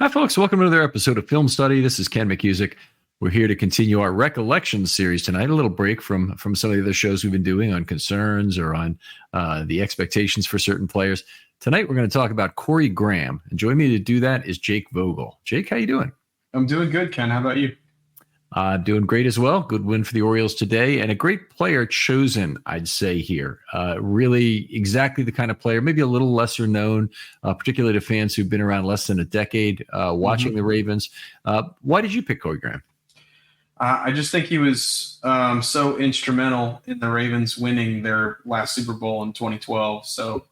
Hi, folks. Welcome to another episode of Film Study. This is Ken McKusick. We're here to continue our Recollections series tonight. A little break from some of the other shows we've been doing on concerns or on the expectations for certain players. Tonight, we're going to talk about Corey Graham. And joining me to do that is Jake Vogel. Jake, how you doing? I'm doing good, Ken. How about you? Doing great as well. Good win for the Orioles today, and a great player chosen, I'd say here. Really exactly the kind of player, maybe a little lesser known, particularly to fans who've been around less than a decade watching the Ravens. Why did you pick Corey Graham? I just think he was so instrumental in the Ravens winning their last Super Bowl in 2012. So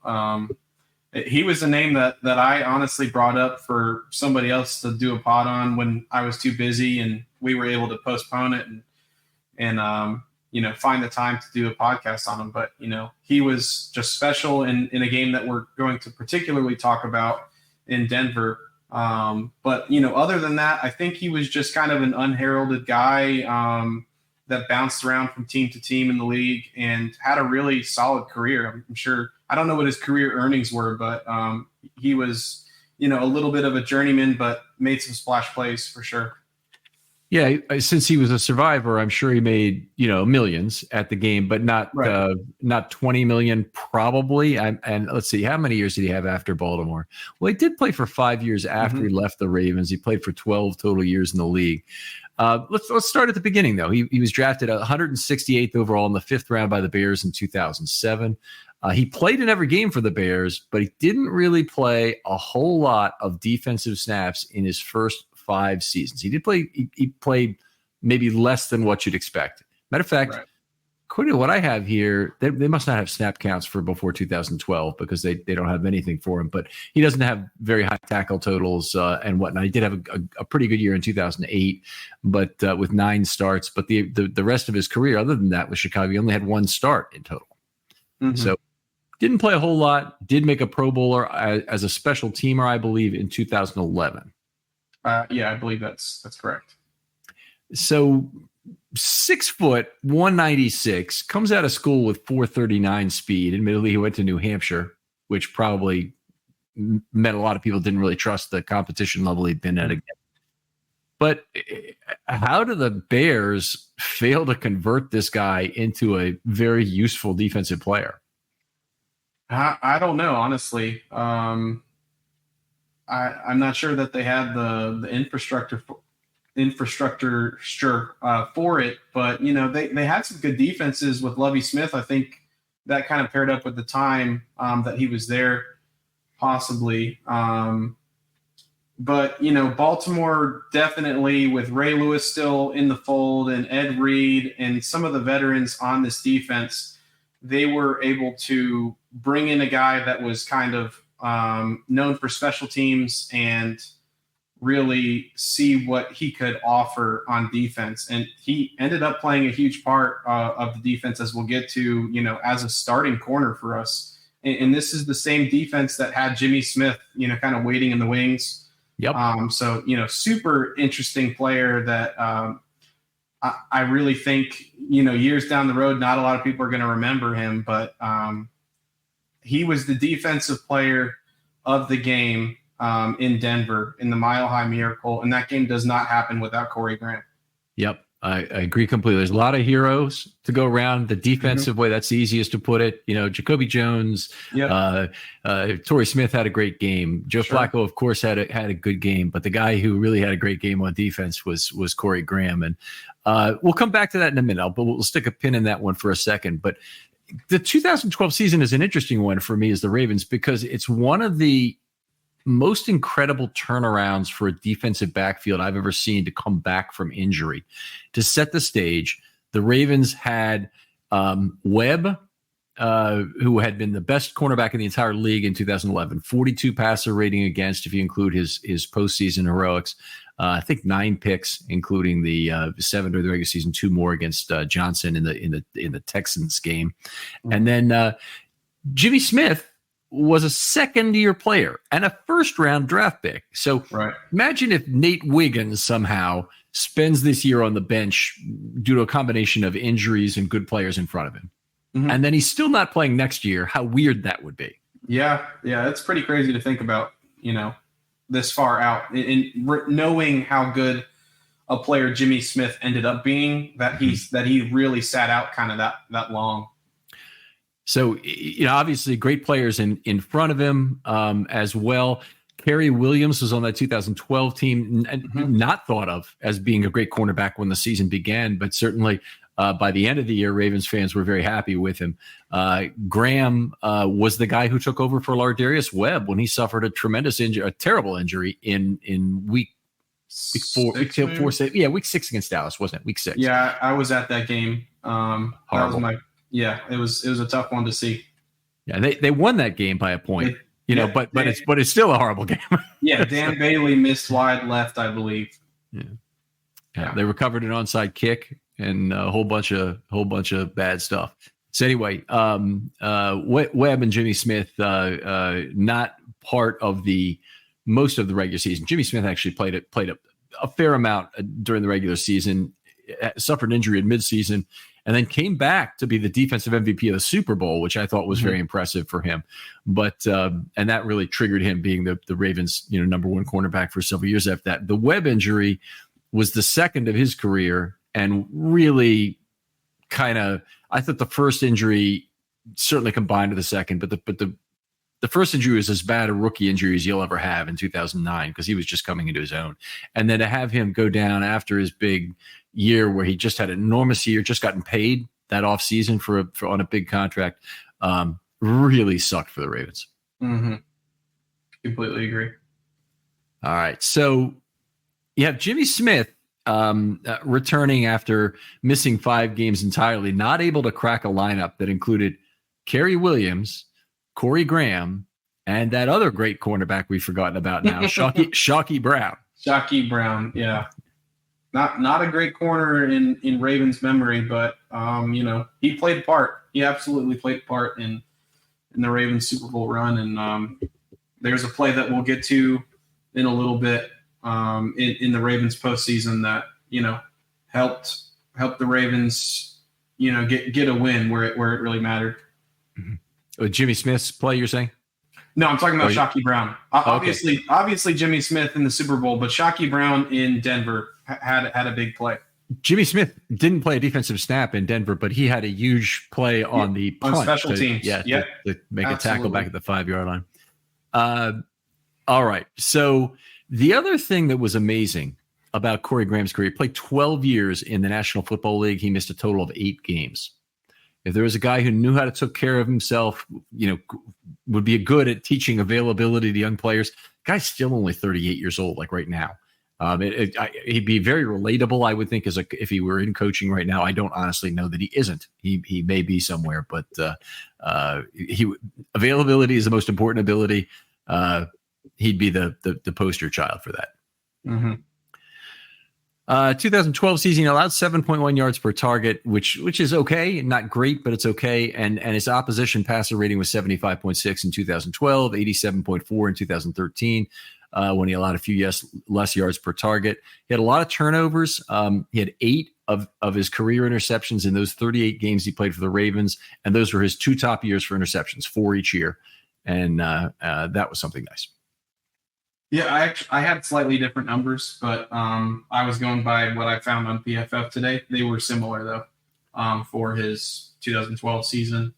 he was a name that I honestly brought up for somebody else to do a pod on when I was too busy, and we were able to postpone it and find the time to do a podcast on him. But, he was just special in a game that we're going to particularly talk about in Denver. But other than that, I think he was just kind of an unheralded guy that bounced around from team to team in the league and had a really solid career. I'm sure, I don't know what his career earnings were, but he was, a little bit of a journeyman, but made some splash plays for sure. Yeah, since he was a survivor, I'm sure he made millions at the game, but not 20 million probably. And let's see, how many years did he have after Baltimore? Well, he did play for 5 years after he left the Ravens. He played for 12 total years in the league. Let's start at the beginning though. He was drafted 168th overall in the 5th round by the Bears in 2007. He played in every game for the Bears, but he didn't really play a whole lot of defensive snaps in his first 5 seasons. He did play. He played maybe less than what you'd expect. Matter of fact, according to what I have here, they must not have snap counts for before 2012 because they don't have anything for him. But he doesn't have very high tackle totals and whatnot. He did have a pretty good year in 2008, but with 9 starts. But the rest of his career, other than that, with Chicago, he only had 1 start in total. So didn't play a whole lot. Did make a Pro Bowler as a special teamer, I believe, in 2011. Yeah, I believe that's correct. So 6 foot, 196, comes out of school with 439 speed. Admittedly, he went to New Hampshire, which probably meant a lot of people didn't really trust the competition level he'd been at again. But how do the Bears fail to convert this guy into a very useful defensive player? I don't know, honestly. I'm not sure that they had the infrastructure for it, but they had some good defenses with Lovie Smith. I think that kind of paired up with the time that he was there, possibly. But Baltimore definitely, with Ray Lewis still in the fold and Ed Reed and some of the veterans on this defense, they were able to bring in a guy that was kind of known for special teams and really see what he could offer on defense. And he ended up playing a huge part of the defense, as we'll get to, as a starting corner for us. And this is the same defense that had Jimmy Smith, kind of waiting in the wings. Yep. So, super interesting player that I really think, years down the road, not a lot of people are going to remember him, but he was the defensive player of the game in Denver in the Mile High Miracle, and that game does not happen without Corey Graham. Yep, I agree completely. There's a lot of heroes to go around. The defensive way, that's the easiest to put it. Jacoby Jones, Torrey Smith had a great game. Joe Flacco, of course, had a good game, but the guy who really had a great game on defense was Corey Graham. And we'll come back to that in a minute, but we'll stick a pin in that one for a second. But the 2012 season is an interesting one for me as the Ravens because it's one of the most incredible turnarounds for a defensive backfield I've ever seen to come back from injury. To set the stage, the Ravens had Webb, who had been the best cornerback in the entire league in 2011, 42 passer rating against, if you include his postseason heroics. I think 9 picks, including the 7 during the regular season, 2 more against Johnson in the Texans game, and then Jimmy Smith was a second-year player and a first-round draft pick. So imagine if Nate Wiggins somehow spends this year on the bench due to a combination of injuries and good players in front of him, and then he's still not playing next year. How weird that would be. Yeah, it's pretty crazy to think about. this far out, and knowing how good a player Jimmy Smith ended up being, that he really sat out kind of that long. So, obviously great players in front of him as well. Kerry Williams was on that 2012 team, not thought of as being a great cornerback when the season began, but certainly by the end of the year, Ravens fans were very happy with him. Graham was the guy who took over for Lardarius Webb when he suffered a terrible injury in week 4, week 6 against Dallas, wasn't it? Week 6. Yeah, I was at that game. Horrible. It was a tough one to see. Yeah, they won that game by a point. But it's still a horrible game. Yeah, Dan Bailey missed wide left, I believe. Yeah. They recovered an onside kick and a whole bunch of bad stuff. So anyway, Webb and Jimmy Smith not part of the most of the regular season. Jimmy Smith actually played a fair amount during the regular season, suffered an injury in midseason, and then came back to be the defensive MVP of the Super Bowl, which I thought was very impressive for him. But and that really triggered him being the Ravens' number one cornerback for several years after that. The Webb injury was the second of his career, and really kind of, I thought the first injury certainly combined to the second, but the first injury was as bad a rookie injury as you'll ever have in 2009 because he was just coming into his own. And then to have him go down after his big year where he just had an enormous year, just gotten paid that offseason for on a big contract, really sucked for the Ravens. Mm-hmm. Completely agree. All right. So you have Jimmy Smith returning after missing 5 games entirely, not able to crack a lineup that included Kerry Williams, Corey Graham, and that other great cornerback we've forgotten about now, Shockey Brown. Shockey Brown, yeah. Not a great corner in Ravens memory, but he played a part. He absolutely played a part in the Ravens Super Bowl run, and there's a play that we'll get to in a little bit in the Ravens postseason that helped the Ravens get a win where it really mattered. Mm-hmm. Jimmy Smith's play, you're saying? No, I'm talking about Shockey Brown. Obviously Jimmy Smith in the Super Bowl, but Shockey Brown in Denver had a big play. Jimmy Smith didn't play a defensive snap in Denver, but he had a huge play on the punt. On special teams. To make a tackle back at the 5-yard line. All right. So the other thing that was amazing about Corey Graham's career, he played 12 years in the National Football League. He missed a total of 8 games. If there was a guy who knew how to take care of himself, would be good at teaching availability to young players. Guy's still only 38 years old, like right now. He'd be very relatable, I would think, if he were in coaching right now. I don't honestly know that he isn't. He may be somewhere, but availability is the most important ability. He'd be the poster child for that. Mm-hmm. 2012 season, he allowed 7.1 yards per target, which is okay, not great, but it's okay. And his opposition passer rating was 75.6 in 2012, 87.4 in 2013, when he allowed a few less yards per target. He had a lot of turnovers. He had 8 of his career interceptions in those 38 games he played for the Ravens, and those were his 2 top years for interceptions, 4 each year, and that was something nice. Yeah, I had slightly different numbers, but I was going by what I found on PFF today. They were similar, though, for his 2012 season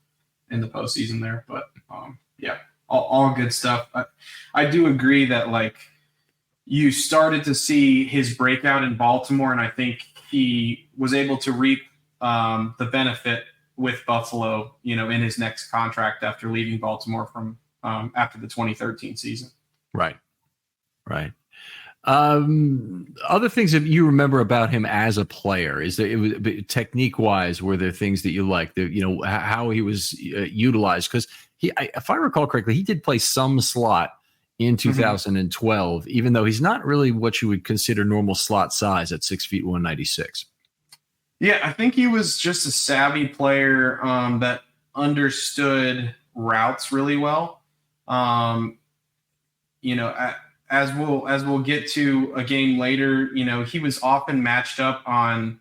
in the postseason there. But, all good stuff. I do agree that, you started to see his breakout in Baltimore, and I think he was able to reap the benefit with Buffalo, in his next contract after leaving Baltimore from after the 2013 season. Right. Other things that you remember about him as a player, is that technique wise, were there things that you liked, how he was utilized? Because if I recall correctly, he did play some slot in 2012, even though he's not really what you would consider normal slot size at 6 feet 196. Yeah, I think he was just a savvy player that understood routes really well. As we'll get to a game later, he was often matched up on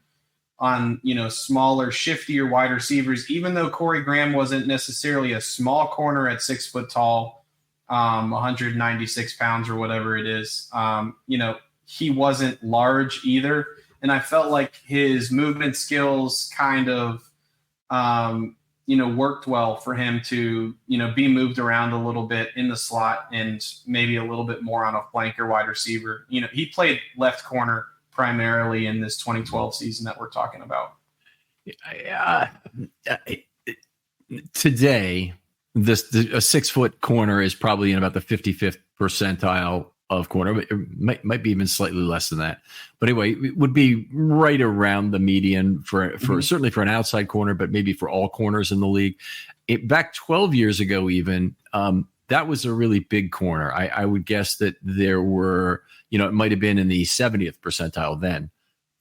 smaller, shiftier wide receivers. Even though Corey Graham wasn't necessarily a small corner at 6 foot tall, 196 pounds or whatever it is. He wasn't large either. And I felt like his movement skills kind of, worked well for him to, be moved around a little bit in the slot and maybe a little bit more on a flanker wide receiver. He played left corner primarily in this 2012 season that we're talking about. Today, a 6 foot corner is probably in about the 55th percentile of corner. It might be even slightly less than that. But anyway, it would be right around the median for certainly for an outside corner, but maybe for all corners in the league. Back 12 years ago, even that was a really big corner. I would guess that there were, it might have been in the 70th percentile then.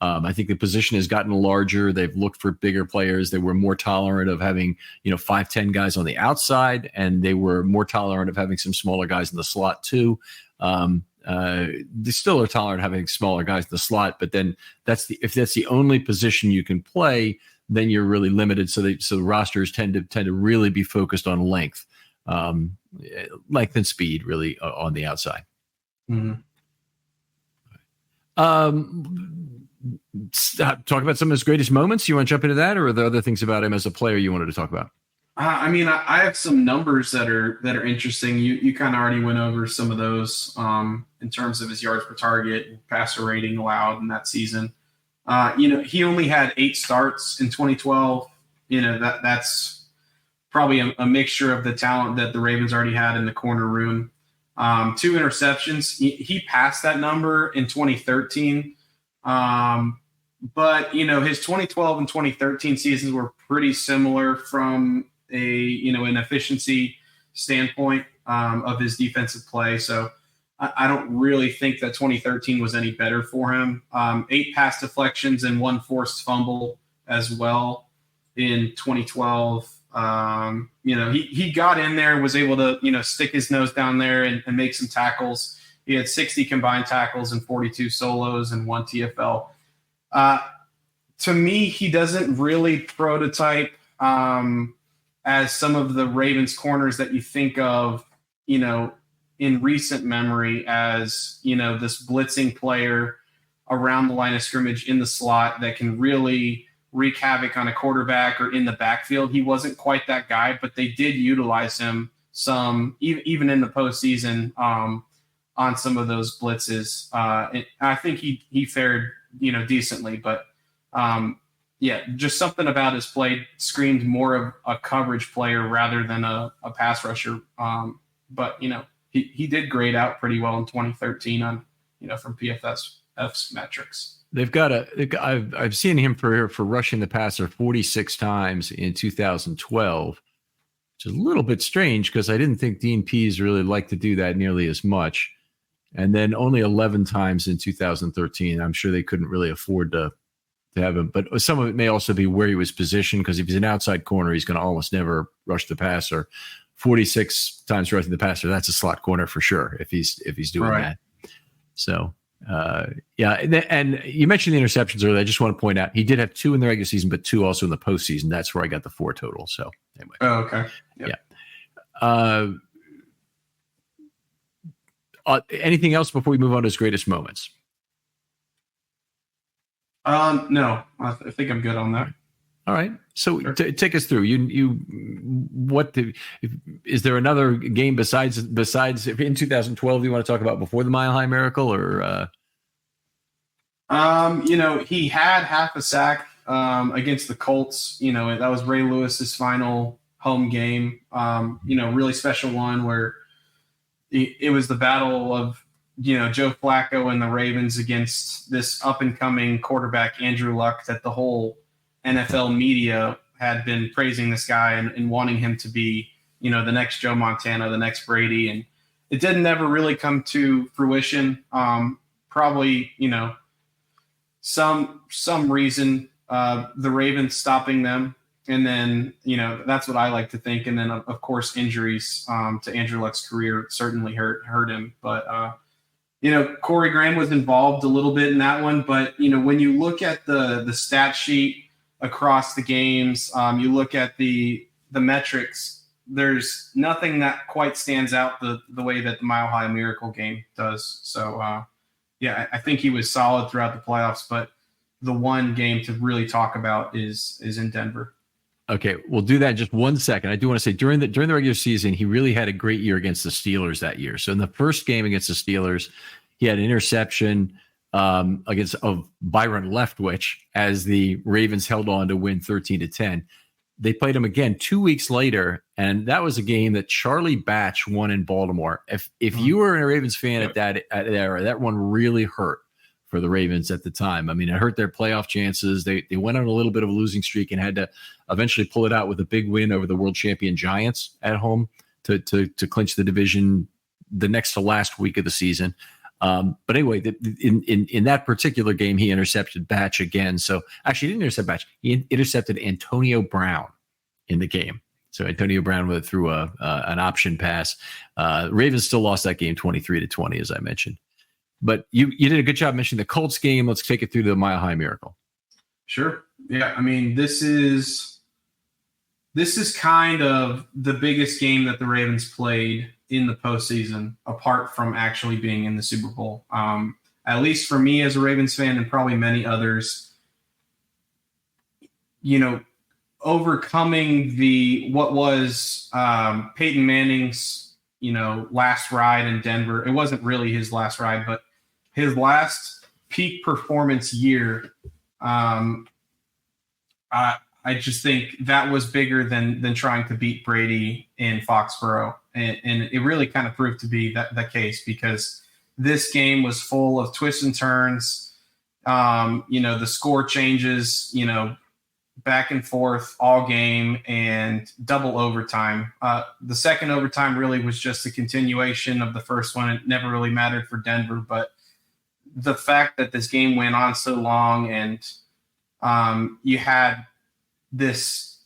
I think the position has gotten larger. They've looked for bigger players. They were more tolerant of having, 5'10" guys on the outside, and they were more tolerant of having some smaller guys in the slot too. They still are tolerant of having smaller guys in the slot, but then if that's the only position you can play, then you're really limited. So the rosters tend to really be focused on length and speed, really on the outside. Mm-hmm. Talk about some of his greatest moments. You want to jump into that, or are there other things about him as a player you wanted to talk about? I have some numbers that are interesting. You kind of already went over some of those in terms of his yards per target and passer rating allowed in that season. He only had 8 starts in 2012. That's probably a mixture of the talent that the Ravens already had in the corner room. 2 interceptions. He passed that number in 2013. But his 2012 and 2013 seasons were pretty similar from an efficiency standpoint of his defensive play. So I don't really think that 2013 was any better for him. 8 pass deflections and 1 forced fumble as well in 2012. He got in there, was able to, stick his nose down there and make some tackles. He had 60 combined tackles and 42 solos and 1 TFL. To me, he doesn't really prototype as some of the Ravens corners that you think of, in recent memory as, this blitzing player around the line of scrimmage in the slot that can really wreak havoc on a quarterback or in the backfield. He wasn't quite that guy, but they did utilize him some, even in the postseason, on some of those blitzes. I think he fared, decently, but just something about his play screamed more of a coverage player rather than a pass rusher. But he did grade out pretty well in 2013 on, from PFF's metrics. I've seen him for rushing the passer 46 times in 2012, which is a little bit strange because I didn't think Dean Pease really liked to do that nearly as much. And then only 11 times in 2013. I'm sure they couldn't really afford to have him. But some of it may also be where he was positioned, because if he's an outside corner, he's going to almost never rush the passer. 46 times rushing the passer, that's a slot corner for sure if he's doing that. So, and you mentioned the interceptions earlier. I just want to point out he did have 2 in the regular season, but 2 also in the postseason. That's where I got the 4 total. So anyway. Oh, okay. Yep. Yeah. Anything else before we move on to his greatest moments? No, I think I'm good on that. All right. So sure. Take us through. Is there another game besides if in 2012 you want to talk about before the Mile High Miracle, or? He had half a sack against the Colts. That was Ray Lewis's final home game. Really special one where it was the battle of, Joe Flacco and the Ravens against this up-and-coming quarterback, Andrew Luck, that the whole NFL media had been praising this guy and wanting him to be, the next Joe Montana, the next Brady. And it didn't ever really come to fruition. Probably, some reason the Ravens stopping them. And then, that's what I like to think. And then, of course, injuries to Andrew Luck's career certainly hurt him. But, Corey Graham was involved a little bit in that one. But, when you look at the stat sheet across the games, you look at the metrics, there's nothing that quite stands out the way that the Mile High Miracle game does. So, I think he was solid throughout the playoffs, but the one game to really talk about is in Denver. Okay, we'll do that in just 1 second. I do want to say during the regular season, he really had a great year against the Steelers that year. So in the first game against the Steelers, he had an interception against Byron Leftwich as the Ravens held on to win 13-10. They played him again 2 weeks later, and that was a game that Charlie Batch won in Baltimore. If you were a Ravens fan at that era, that one really hurt for the Ravens at the time. I mean, it hurt their playoff chances. They went on a little bit of a losing streak and had to eventually pull it out with a big win over the world champion Giants at home to clinch the division the next to last week of the season. But anyway, in that particular game, he intercepted Batch again. So actually, he didn't intercept Batch. He intercepted Antonio Brown in the game. So Antonio Brown threw an option pass. Ravens still lost that game 23-20, as I mentioned. But you did a good job mentioning the Colts game. Let's take it through the Mile High Miracle. Sure. Yeah. I mean, this is kind of the biggest game that the Ravens played in the postseason, apart from actually being in the Super Bowl. At least for me as a Ravens fan, and probably many others, overcoming what was Peyton Manning's, last ride in Denver. It wasn't really his last ride, but his last peak performance year. I just think that was bigger than trying to beat Brady in Foxborough. And it really kind of proved to be that case, because this game was full of twists and turns. The score changes, back and forth all game, and double overtime. The second overtime really was just a continuation of the first one. It never really mattered for Denver, but the fact that this game went on so long, and you had this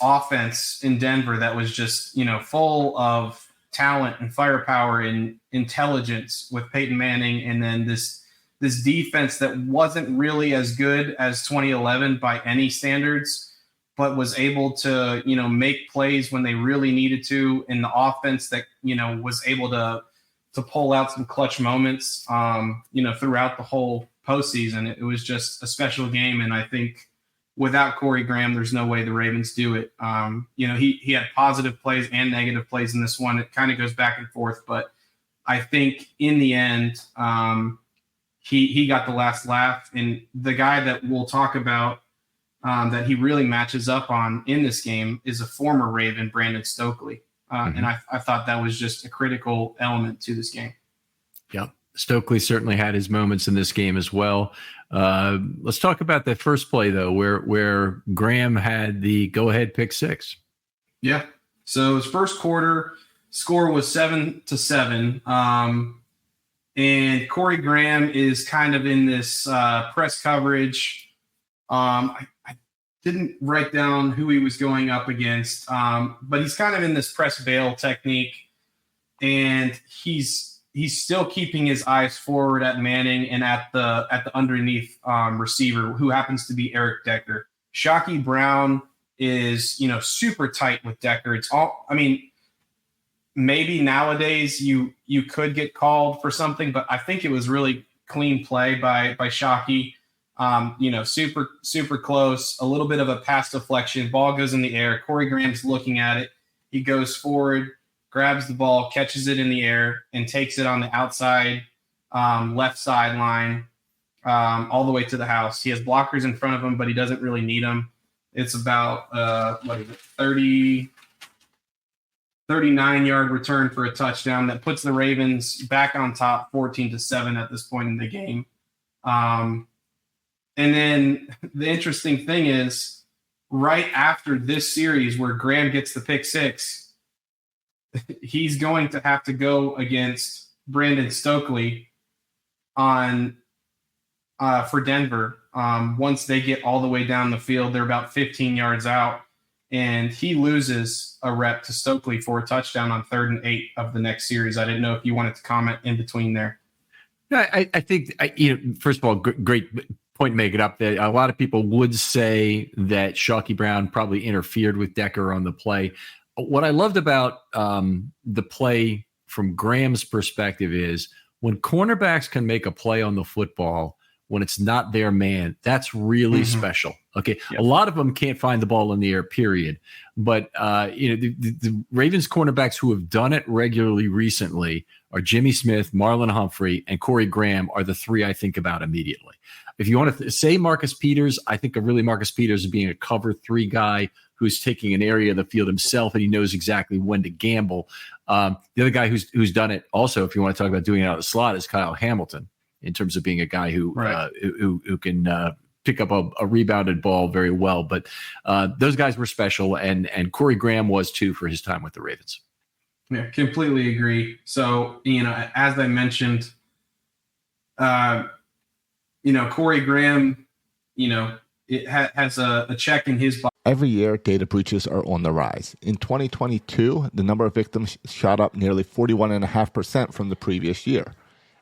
offense in Denver that was just, full of talent and firepower and intelligence with Peyton Manning, and then this defense that wasn't really as good as 2011 by any standards, but was able to, make plays when they really needed to, and the offense that, was able to pull out some clutch moments, throughout the whole postseason. It was just a special game, and I think without Corey Graham, there's no way the Ravens do it. He had positive plays and negative plays in this one. It kind of goes back and forth, but I think in the end, he got the last laugh. And the guy that we'll talk about that he really matches up on in this game is a former Raven, Brandon Stokely. And I thought that was just a critical element to this game. Yep. Stokely certainly had his moments in this game as well. Let's talk about that first play, though, where Graham had the go-ahead pick six. Yeah. So his first quarter score was 7-7. And Corey Graham is kind of in this press coverage. I didn't write down who he was going up against, but he's kind of in this press veil technique, and he's still keeping his eyes forward at Manning and at the underneath receiver, who happens to be Eric Decker. Shockey Brown is, super tight with Decker. It's all, maybe nowadays you could get called for something, but I think it was really clean play by Shockey. Super, super close, a little bit of a pass deflection. Ball goes in the air. Corey Graham's looking at it. He goes forward, grabs the ball, catches it in the air, and takes it on the outside left sideline all the way to the house. He has blockers in front of him, but he doesn't really need them. It's about, 39-yard return for a touchdown that puts the Ravens back on top 14-7 at this point in the game. And then the interesting thing is, right after this series where Graham gets the pick six, he's going to have to go against Brandon Stokely for Denver. Once they get all the way down the field, they're about 15 yards out, and he loses a rep to Stokely for a touchdown on 3rd and 8 of the next series. I didn't know if you wanted to comment in between there. No, I think, first of all, great point to make it up. That a lot of people would say that Shockey Brown probably interfered with Decker on the play. what I loved about the play from Graham's perspective is when cornerbacks can make a play on the football when it's not their man, that's really special. Okay. Yep. A lot of them can't find the ball in the air, period. But, the Ravens cornerbacks who have done it regularly recently are Jimmy Smith, Marlon Humphrey, and Corey Graham are the three I think about immediately. If you want to say Marcus Peters, I think of really Marcus Peters as being a cover three guy who's taking an area of the field himself, and he knows exactly when to gamble. The other guy who's done it also, if you want to talk about doing it out of the slot, is Kyle Hamilton, in terms of being a guy who can pick up a rebounded ball very well. But those guys were special, and Corey Graham was too for his time with the Ravens. Yeah, completely agree. So, as I mentioned, Corey Graham, it has a check in his box. Every year, data breaches are on the rise. In 2022, the number of victims shot up nearly 41.5% from the previous year.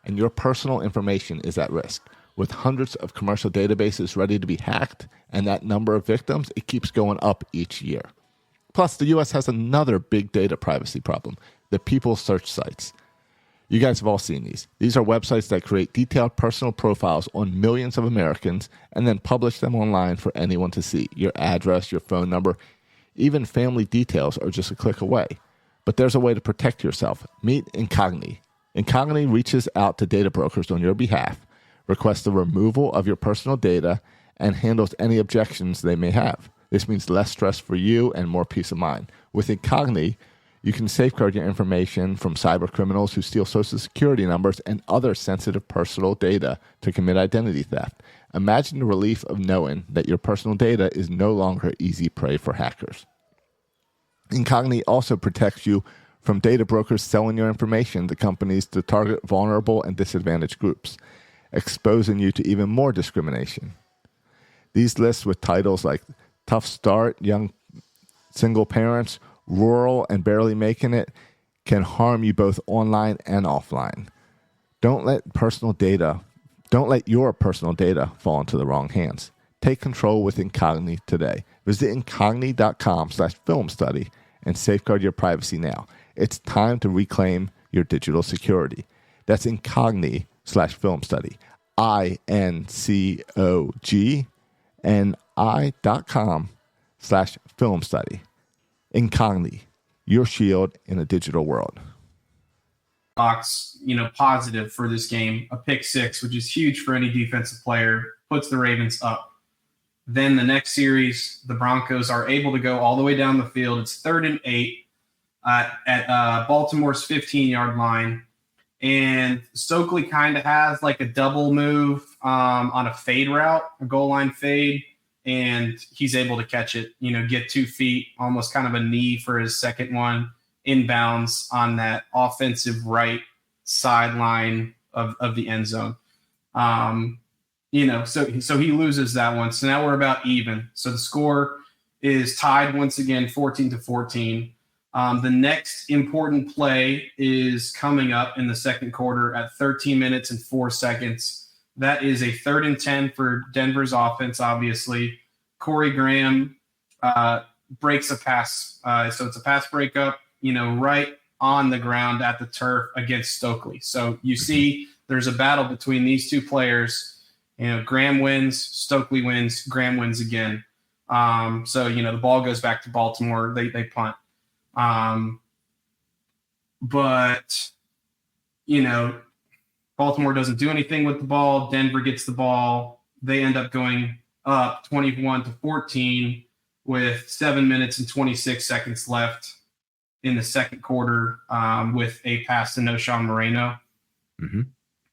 And your personal information is at risk. With hundreds of commercial databases ready to be hacked, and that number of victims, it keeps going up each year. Plus, the U.S. has another big data privacy problem, the people search sites. You guys have all seen these. These are websites that create detailed personal profiles on millions of Americans and then publish them online for anyone to see. Your address, your phone number, even family details are just a click away. But there's a way to protect yourself. Meet Incogni. Incogni reaches out to data brokers on your behalf, requests the removal of your personal data, and handles any objections they may have. This means less stress for you and more peace of mind. With Incogni, you can safeguard your information from cyber criminals who steal social security numbers and other sensitive personal data to commit identity theft. Imagine the relief of knowing that your personal data is no longer easy prey for hackers. Incogni also protects you from data brokers selling your information to companies to target vulnerable and disadvantaged groups, exposing you to even more discrimination. These lists with titles like Tough Start, Young Single Parents, Rural, and Barely Making It can harm you both online and offline. Don't let your personal data fall into the wrong hands. Take control with Incogni today. Visit incogni.com/filmstudy and safeguard your privacy now. It's time to reclaim your digital security. That's Incogni/filmstudy. INCOGNI.com/filmstudy. Incogni, your shield in a digital world. Box, positive for this game, a pick six, which is huge for any defensive player, puts the Ravens up. Then the next series, the Broncos are able to go all the way down the field. It's 3rd and 8 at Baltimore's 15-yard line. And Stokely kind of has like a double move on a fade route, a goal line fade. And he's able to catch it, get 2 feet, almost kind of a knee for his second one, inbounds on that offensive right sideline of the end zone. So he loses that one. So now we're about even. So the score is tied once again, 14-14. The next important play is coming up in the second quarter at 13 minutes and 4 seconds. That is a 3rd and 10 for Denver's offense, obviously. Corey Graham breaks a pass. So it's a pass breakup, right on the ground at the turf against Stokely. So you see there's a battle between these two players. Graham wins, Stokely wins, Graham wins again. So the ball goes back to Baltimore. They punt. But Baltimore doesn't do anything with the ball. Denver gets the ball. They end up going up 21-14 with 7 minutes and 26 seconds left in the second quarter with a pass to Noshawn Moreno.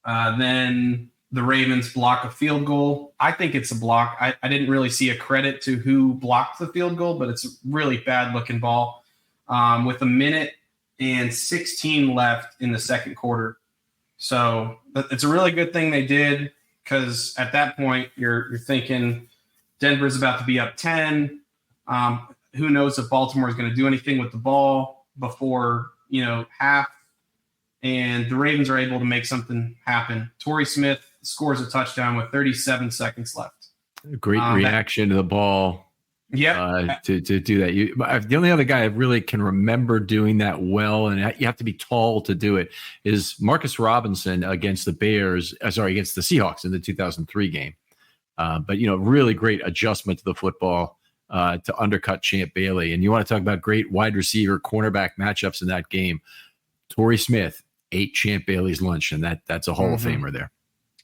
Then the Ravens block a field goal. I think it's a block. I didn't really see a credit to who blocked the field goal, but it's a really bad-looking ball with 1 minute and 16 left in the second quarter. So it's a really good thing they did, because at that point you're thinking Denver's about to be up 10. Who knows if Baltimore is going to do anything with the ball before half, and the Ravens are able to make something happen. Torrey Smith scores a touchdown with 37 seconds left. Great reaction to the ball. To do that. The only other guy I really can remember doing that well, and you have to be tall to do it, is Marcus Robinson against the against the Seahawks in the 2003 game. But really great adjustment to the football to undercut Champ Bailey. And you want to talk about great wide receiver cornerback matchups in that game. Torrey Smith ate Champ Bailey's lunch, and that's a Hall of Famer there.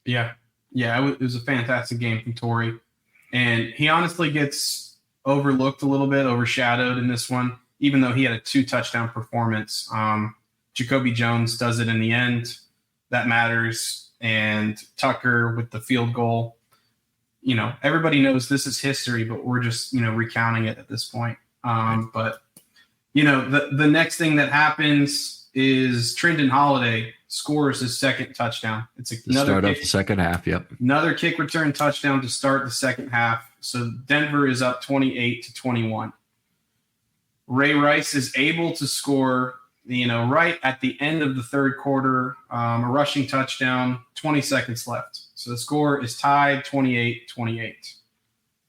Yeah, it was a fantastic game from Torrey, and he honestly gets overlooked a little bit, overshadowed in this one, even though he had a 2-touchdown performance. Jacoby Jones does it in the end. That matters. And Tucker with the field goal. Everybody knows this is history, but we're just, recounting it at this point. But, the next thing that happens is Trendon Holiday scores his second touchdown. It's another start of the second half. Yep. Another kick return touchdown to start the second half. So Denver is up 28-21. Ray Rice is able to score, right at the end of the third quarter, a rushing touchdown, 20 seconds left. So the score is tied 28-28.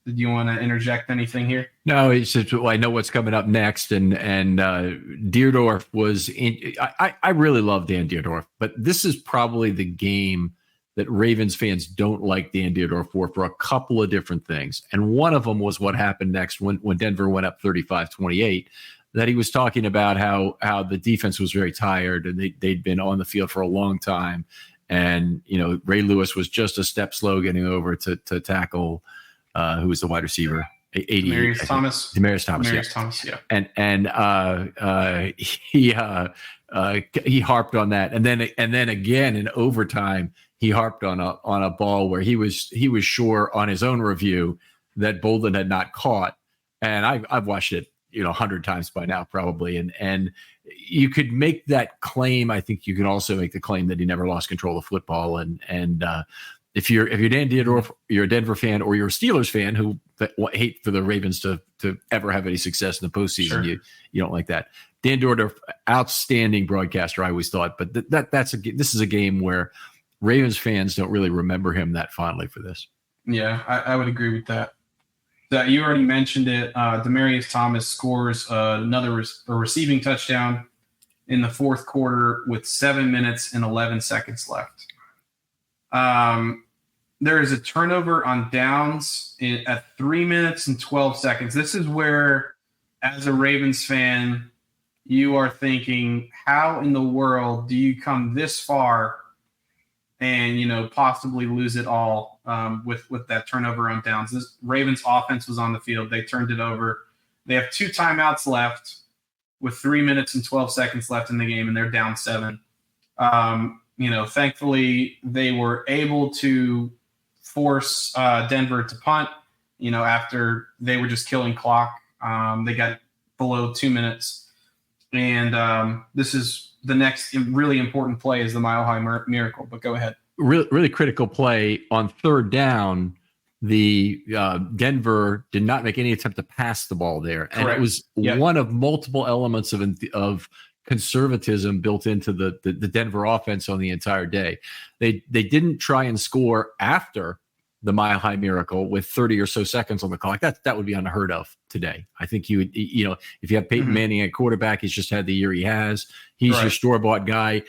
Did you want to interject anything here? No, it's just, I know what's coming up next, and Deerdorf was in. I really love Dan Deerdorf, but this is probably the game that Ravens fans don't like Dan Deerdorf for a couple of different things. And one of them was what happened next when Denver went up 35-28, that he was talking about how the defense was very tired and they'd been on the field for a long time. And, Ray Lewis was just a step slow getting over to tackle who was the wide receiver. Demaryius Thomas. Demaryius Thomas, yeah. And he harped on that. And then again in overtime, he harped on a ball where he was sure on his own review that Bolden had not caught. And I've watched it, 100 times by now probably. And you could make that claim. I think you can also make the claim that he never lost control of football. And if you're Dan Deerdorf, you're a Denver fan, or you're a Steelers fan who hate for the Ravens to ever have any success in the postseason, sure, you don't like that. Dan Deerdorf, outstanding broadcaster, I always thought, but this is a game where Ravens fans don't really remember him that fondly for this. Yeah, I would agree with that. You already mentioned it. Demaryius Thomas scores another receiving touchdown in the fourth quarter with 7 minutes and 11 seconds left. There is a turnover on downs at 3 minutes and 12 seconds. This is where, as a Ravens fan, you are thinking, how in the world do you come this far and, possibly lose it all with that turnover on downs? This Ravens offense was on the field. They turned it over. They have 2 timeouts left with 3 minutes and 12 seconds left in the game, and they're down 7. Thankfully, they were able to force Denver to punt, after they were just killing clock. They got below 2 minutes. And this is the next really important play is the Mile High Miracle. But go ahead. Really critical play on third down. The Denver did not make any attempt to pass the ball there. Correct. And it was one of multiple elements of conservatism built into the Denver offense on the entire day. They didn't try and score after the Mile High Miracle with 30 or so seconds on the clock. That would be unheard of today. I think you would, if you have Peyton Manning at quarterback, he's just had the year he has. He's your store-bought guy.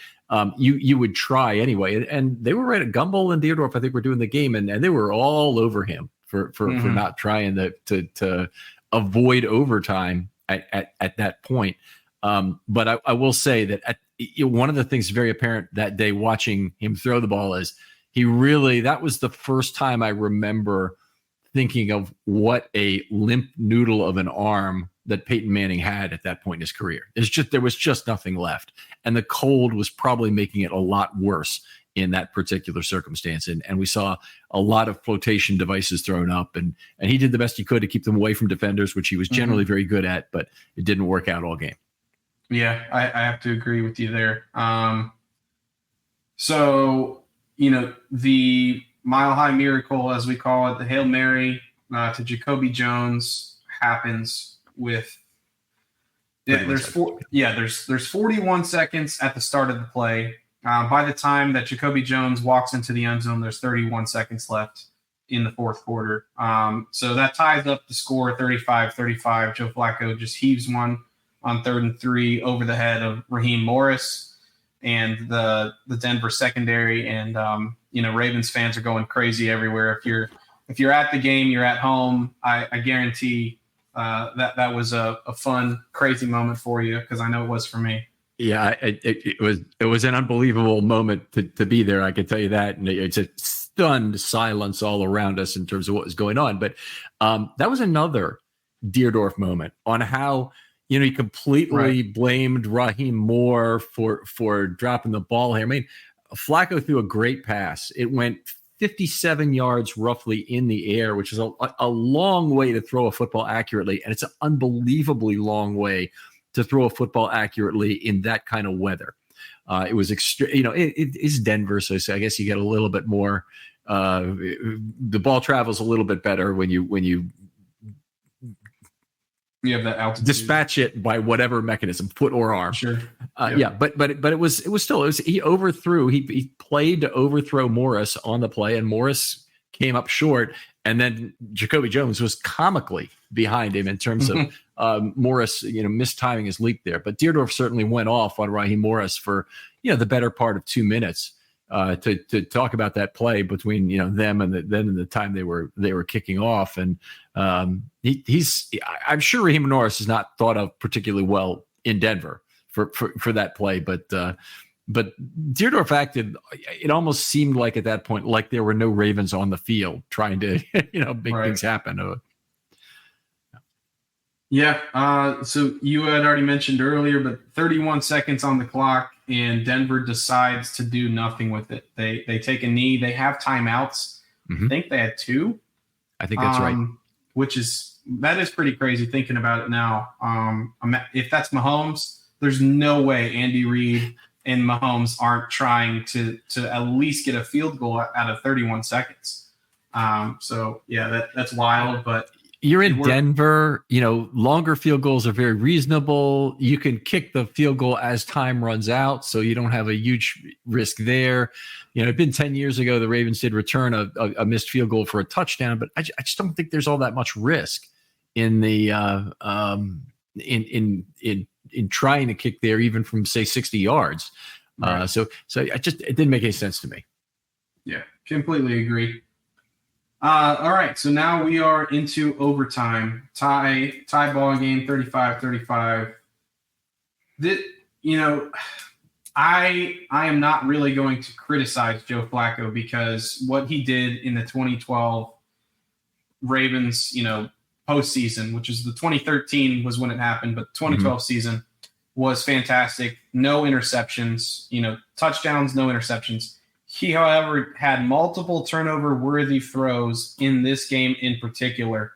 You would try anyway. And they were right at Gumbel and Deerdorf, I think, were doing the game, and they were all over him for not trying to avoid overtime at that point. But I will say that one of the things very apparent that day watching him throw the ball is that was the first time I remember thinking of what a limp noodle of an arm that Peyton Manning had at that point in his career. There was just nothing left. And the cold was probably making it a lot worse in that particular circumstance. And we saw a lot of flotation devices thrown up, and he did the best he could to keep them away from defenders, which he was generally very good at, but it didn't work out all game. Yeah, I have to agree with you there. So, the Mile High Miracle, as we call it, the Hail Mary to Jacoby Jones happens with there's 41 seconds at the start of the play. By the time that Jacoby Jones walks into the end zone, there's 31 seconds left. in the fourth quarter. So that ties up the score 35-35. Joe Flacco just heaves one on 3rd and 3 over the head of Raheem Morris and the Denver secondary. And, Ravens fans are going crazy everywhere. If you're at the game, you're at home, I guarantee that was a fun, crazy moment for you, because I know it was for me. Yeah, it was an unbelievable moment to be there. I can tell you that, and it's a stunned silence all around us in terms of what was going on. But that was another Deerdorf moment on how he completely blamed Raheem Moore for dropping the ball here. I mean, Flacco threw a great pass. It went 57 yards roughly in the air, which is a long way to throw a football accurately, and it's an unbelievably long way to throw a football accurately in that kind of weather. It was extreme. It is Denver, so I guess you get a little bit more. The ball travels a little bit better when you have that altitude. Dispatch it by whatever mechanism, foot or arm. Sure. Yeah, but it was he overthrew. He played to overthrow Morris on the play, and Morris came up short, and then Jacoby Jones was comically behind him in terms of Morris, mistiming his leap there. But Deerdorf certainly went off on Raheem Morris for the better part of 2 minutes to talk about that play between them and the time they were kicking off. And I'm sure Raheem Morris is not thought of particularly well in Denver for that play, but Deerdorf acted. It almost seemed like at that point like there were no Ravens on the field trying to make things happen. Yeah. So you had already mentioned earlier, but 31 seconds on the clock, and Denver decides to do nothing with it. They take a knee. They have timeouts. Mm-hmm. I think they had 2. I think that's right. That is pretty crazy thinking about it now. If that's Mahomes, there's no way Andy Reid and Mahomes aren't trying to at least get a field goal out of 31 seconds. So yeah, that's wild, but you're in Denver, longer field goals are very reasonable. You can kick the field goal as time runs out, so you don't have a huge risk there. It's been 10 years ago the Ravens did return a missed field goal for a touchdown, but I just don't think there's all that much risk in the in trying to kick there, even from say 60 yards. Right. So it didn't make any sense to me. Yeah, completely agree. All right, so now we are into overtime. Tie ball game, 35-35. I am not really going to criticize Joe Flacco, because what he did in the 2012 Ravens, postseason, which is the 2013 was when it happened, but the 2012 season was fantastic. No interceptions, touchdowns, no interceptions. He, however, had multiple turnover-worthy throws in this game in particular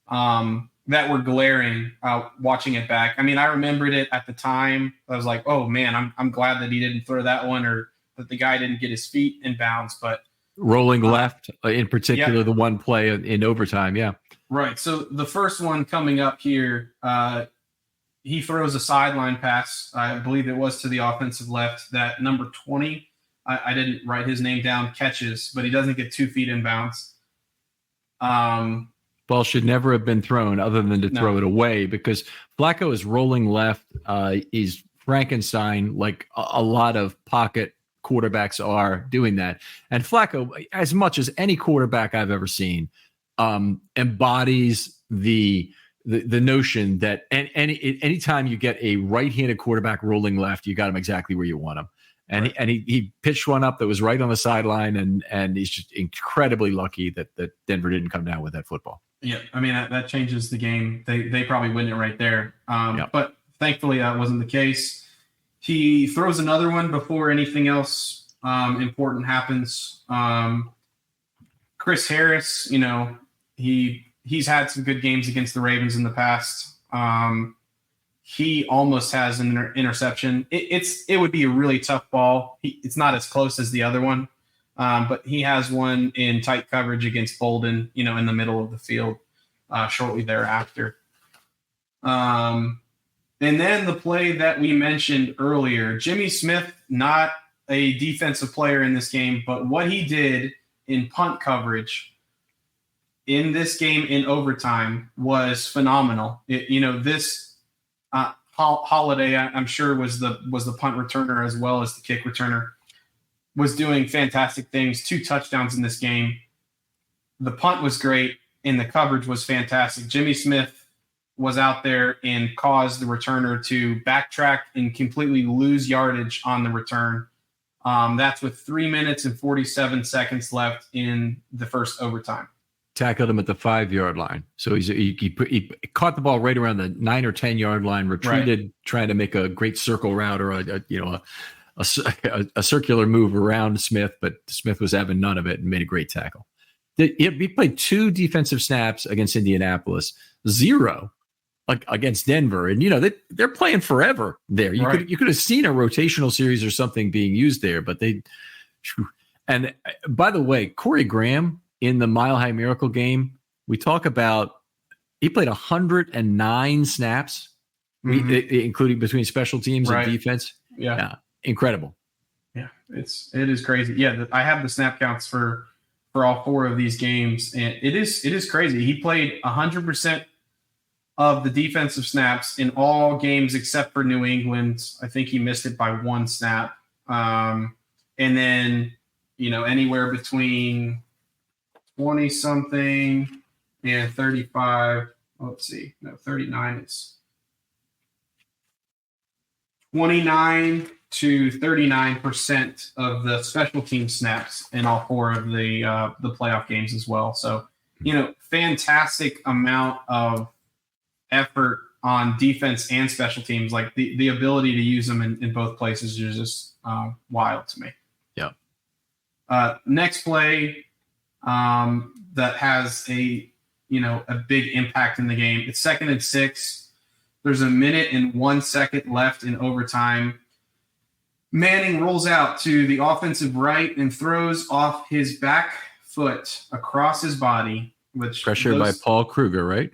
that were glaring watching it back. I mean, I remembered it at the time. I was like, oh, man, I'm glad that he didn't throw that one, or that the guy didn't get his feet in bounds. But rolling left, in particular, the one play in overtime, yeah. Right. So the first one coming up here, he throws a sideline pass. I believe it was to the offensive left that number 20, I didn't write his name down, catches, but he doesn't get 2 feet in bounds. Ball should never have been thrown other than to throw it away, because Flacco is rolling left. He's Frankenstein, like a lot of pocket quarterbacks are doing that. And Flacco, as much as any quarterback I've ever seen, embodies the notion that anytime you get a right-handed quarterback rolling left, you got him exactly where you want him. And he pitched one up that was right on the sideline, and he's just incredibly lucky that Denver didn't come down with that football. Yeah, I mean, that changes the game. They probably win it right there. But thankfully that wasn't the case. He throws another one before anything else important happens. Chris Harris, he's had some good games against the Ravens in the past. He almost has an interception. It would be a really tough ball. It's not as close as the other one, but he has one in tight coverage against Bolden, in the middle of the field shortly thereafter. And then the play that we mentioned earlier, Jimmy Smith, not a defensive player in this game, but what he did in punt coverage in this game in overtime was phenomenal. This Holiday, I'm sure, was the punt returner as well as the kick returner, was doing fantastic things. 2 touchdowns in this game. The punt was great, and the coverage was fantastic. Jimmy Smith was out there and caused the returner to backtrack and completely lose yardage on the return. That's with 3 minutes and 47 seconds left in the first overtime. Tackled him at the 5-yard line. So he caught the ball right around the 9 or 10 yard line, retreated, right, trying to make a great circle route or a circular move around Smith, but Smith was having none of it and made a great tackle. He played 2 defensive snaps against Indianapolis, 0 against Denver, and they're playing forever there. You could have seen a rotational series or something being used there, but they. And by the way, Corey Graham in the Mile High Miracle game, we talk about he played 109 snaps, including between special teams and defense. Yeah, incredible. Yeah, it is crazy. Yeah, I have the snap counts for all 4 of these games, and it is crazy. He played 100% of the defensive snaps in all games except for New England. I think he missed it by 1 snap, and then anywhere between 20 something and 35. Let's see. No, 39 is 29 to 39% of the special team snaps in all 4 of the playoff games as well. So, fantastic amount of effort on defense and special teams. Like the ability to use them in both places is just wild to me. Yeah. Next play that has a big impact in the game. It's 2nd and 6. There's 1 minute and 1 second left in overtime. Manning rolls out to the offensive right and throws off his back foot across his body. Which pressured by Paul Kruger, right?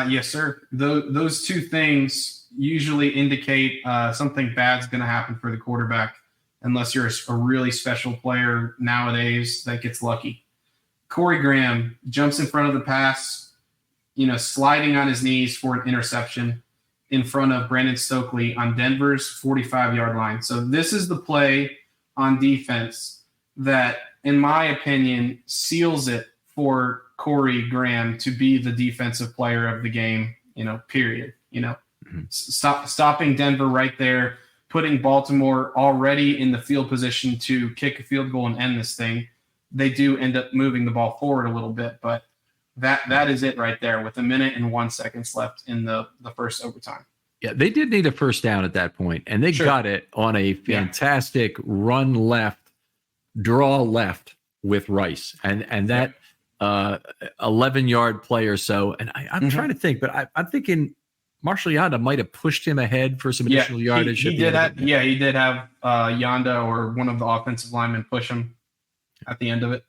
Yes, sir. Those 2 things usually indicate something bad's going to happen for the quarterback, unless you're a really special player nowadays that gets lucky. Corey Graham jumps in front of the pass, sliding on his knees for an interception in front of Brandon Stokely on Denver's 45-yard line. So this is the play on defense that, in my opinion, seals it for Corey Graham to be the defensive player of the game, period. Stopping Denver right there, putting Baltimore already in the field position to kick a field goal and end this thing. They do end up moving the ball forward a little bit, but that is it right there with 1 minute and 1 second left in the first overtime. Yeah, they did need a first down at that point, and they got it on a fantastic run left, draw left with Rice, and that 11-yard play or so. And I'm trying to think, but I'm thinking Marshall Yanda might have pushed him ahead for some additional yardage. He did have Yanda or one of the offensive linemen push him at the end of it.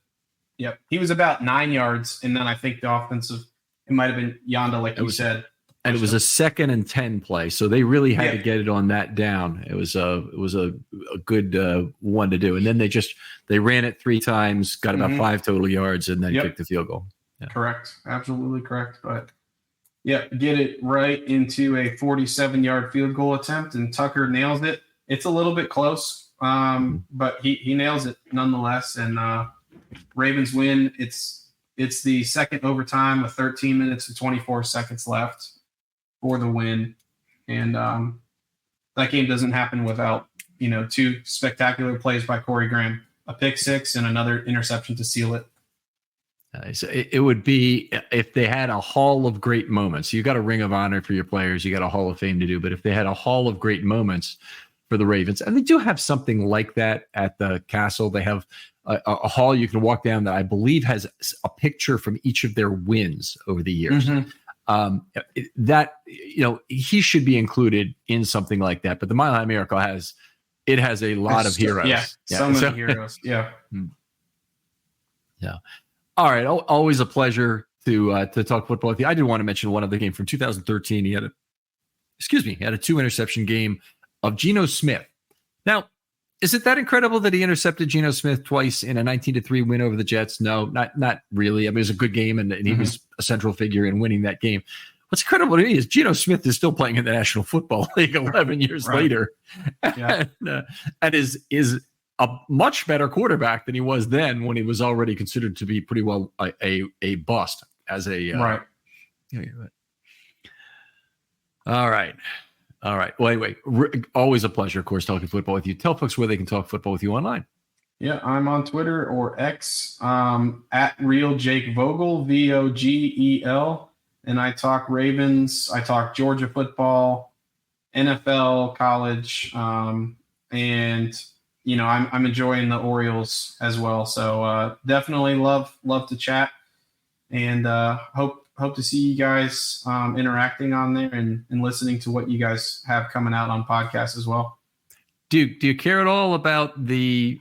Yep. He was about 9 yards, and then I think the offensive, it might have been Yanda, like you said. And it was a 2nd and 10 play, so they really had to get it on that down. It was a good one to do, and then they ran it 3 times, got about 5 total yards, and then kicked the field goal. Yeah. Correct, absolutely correct. But get it right into a 47-yard field goal attempt, and Tucker nails it. It's a little bit close, but he nails it nonetheless, and Ravens win. It's the second overtime with 13 minutes and 24 seconds left for the win. And that game doesn't happen without, 2 spectacular plays by Corey Graham, a pick 6 and another interception to seal it. So it would be if they had a hall of great moments. You got a ring of honor for your players. You got a hall of fame to do. But if they had a hall of great moments for the Ravens, and they do have something like that at the Castle. They have a hall you can walk down that I believe has a picture from each of their wins over the years. He should be included in something like that. But the Mile High Miracle has a lot of heroes. So many heroes. Yeah. Yeah. All right. Always a pleasure to talk football with you. I did want to mention one other game from 2013. He had a 2 interception game of Geno Smith. Now, Is it that incredible that he intercepted Geno Smith twice in a 19-3 win over the Jets? No, not really. I mean, it was a good game, and he was a central figure in winning that game. What's incredible to me is Geno Smith is still playing in the National Football League 11 years later, and is a much better quarterback than he was then, when he was already considered to be pretty well a bust as a right. All right. Well, anyway, always a pleasure, of course, talking football with you. Tell folks where they can talk football with you online. Yeah, I'm on Twitter or X at Real Jake Vogel, Vogel, and I talk Ravens, I talk Georgia football, NFL, college, and I'm enjoying the Orioles as well. So definitely love to chat, and hope to see you guys interacting on there and listening to what you guys have coming out on podcasts as well. Do you care at all about the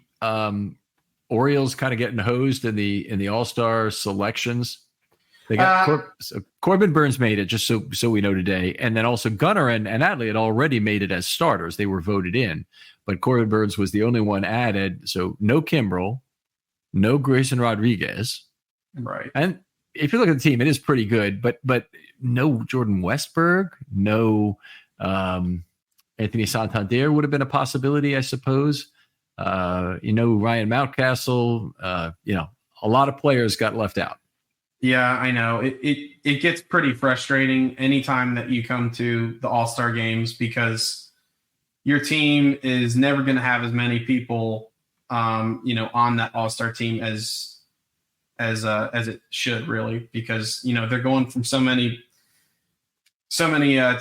Orioles kind of getting hosed in the All-Star selections? They got Corbin Burns made it, just so we know today, and then also Gunnar and Adley had already made it as starters. They were voted in, but Corbin Burns was the only one added. So no Kimbrel, no Grayson Rodriguez, right? And if you look at the team, it is pretty good, but no Jordan Westberg, no Anthony Santander would have been a possibility, I suppose. Ryan Mountcastle, a lot of players got left out. Yeah, I know. It gets pretty frustrating anytime that you come to the All-Star games, because your team is never going to have as many people, on that All-Star team as it should, really, because they're going from so many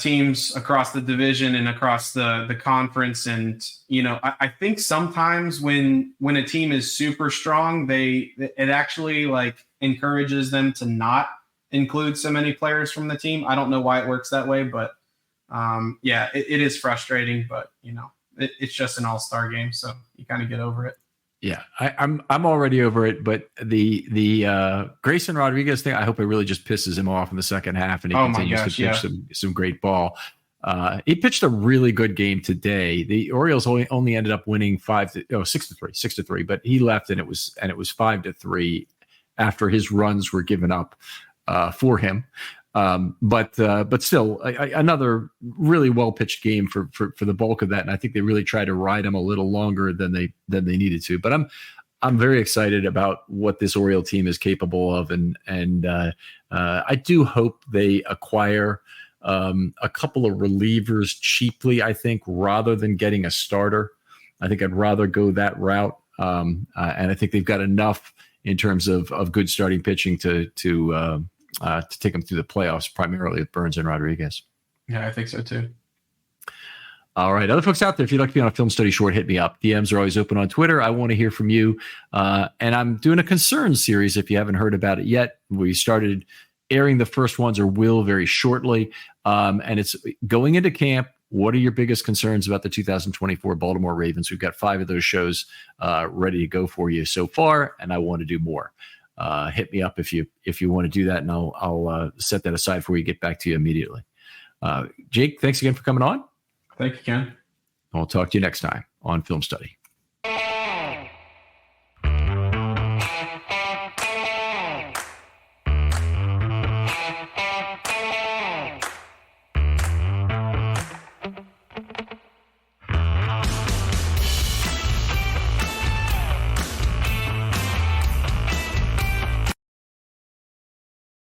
teams across the division and across the conference, and I think sometimes when a team is super strong, it actually encourages them to not include so many players from the team. I don't know why it works that way, but it is frustrating, but it's just an all-star game, so you kind of get over it. Yeah, I'm already over it, but the Grayson Rodriguez thing, I hope it really just pisses him off in the second half, and he continues to pitch some great ball. He pitched a really good game today. The Orioles only ended up winning 6-3, but he left, and it was 5-3 after his runs were given up for him. But still, another really well pitched game for the bulk of that, and I think they really tried to ride him a little longer than they needed to. But I'm very excited about what this Oriole team is capable of, and I do hope they acquire a couple of relievers cheaply, I think, rather than getting a starter. I think I'd rather go that route, and I think they've got enough in terms of good starting pitching to take them through the playoffs, primarily with Burns and Rodriguez. Yeah, I think so too. All right. Other folks out there, if you'd like to be on a film study short, hit me up. DMs are always open on Twitter. I want to hear from you. And I'm doing a concerns series if you haven't heard about it yet. We started airing the first ones, or will very shortly. And it's going into camp. What are your biggest concerns about the 2024 Baltimore Ravens? We've got 5 of those shows ready to go for you so far, and I want to do more. Hit me up if you want to do that, and I'll set that aside for you, get back to you immediately. Jake, thanks again for coming on. Thank you, Ken. I'll talk to you next time on Film Study.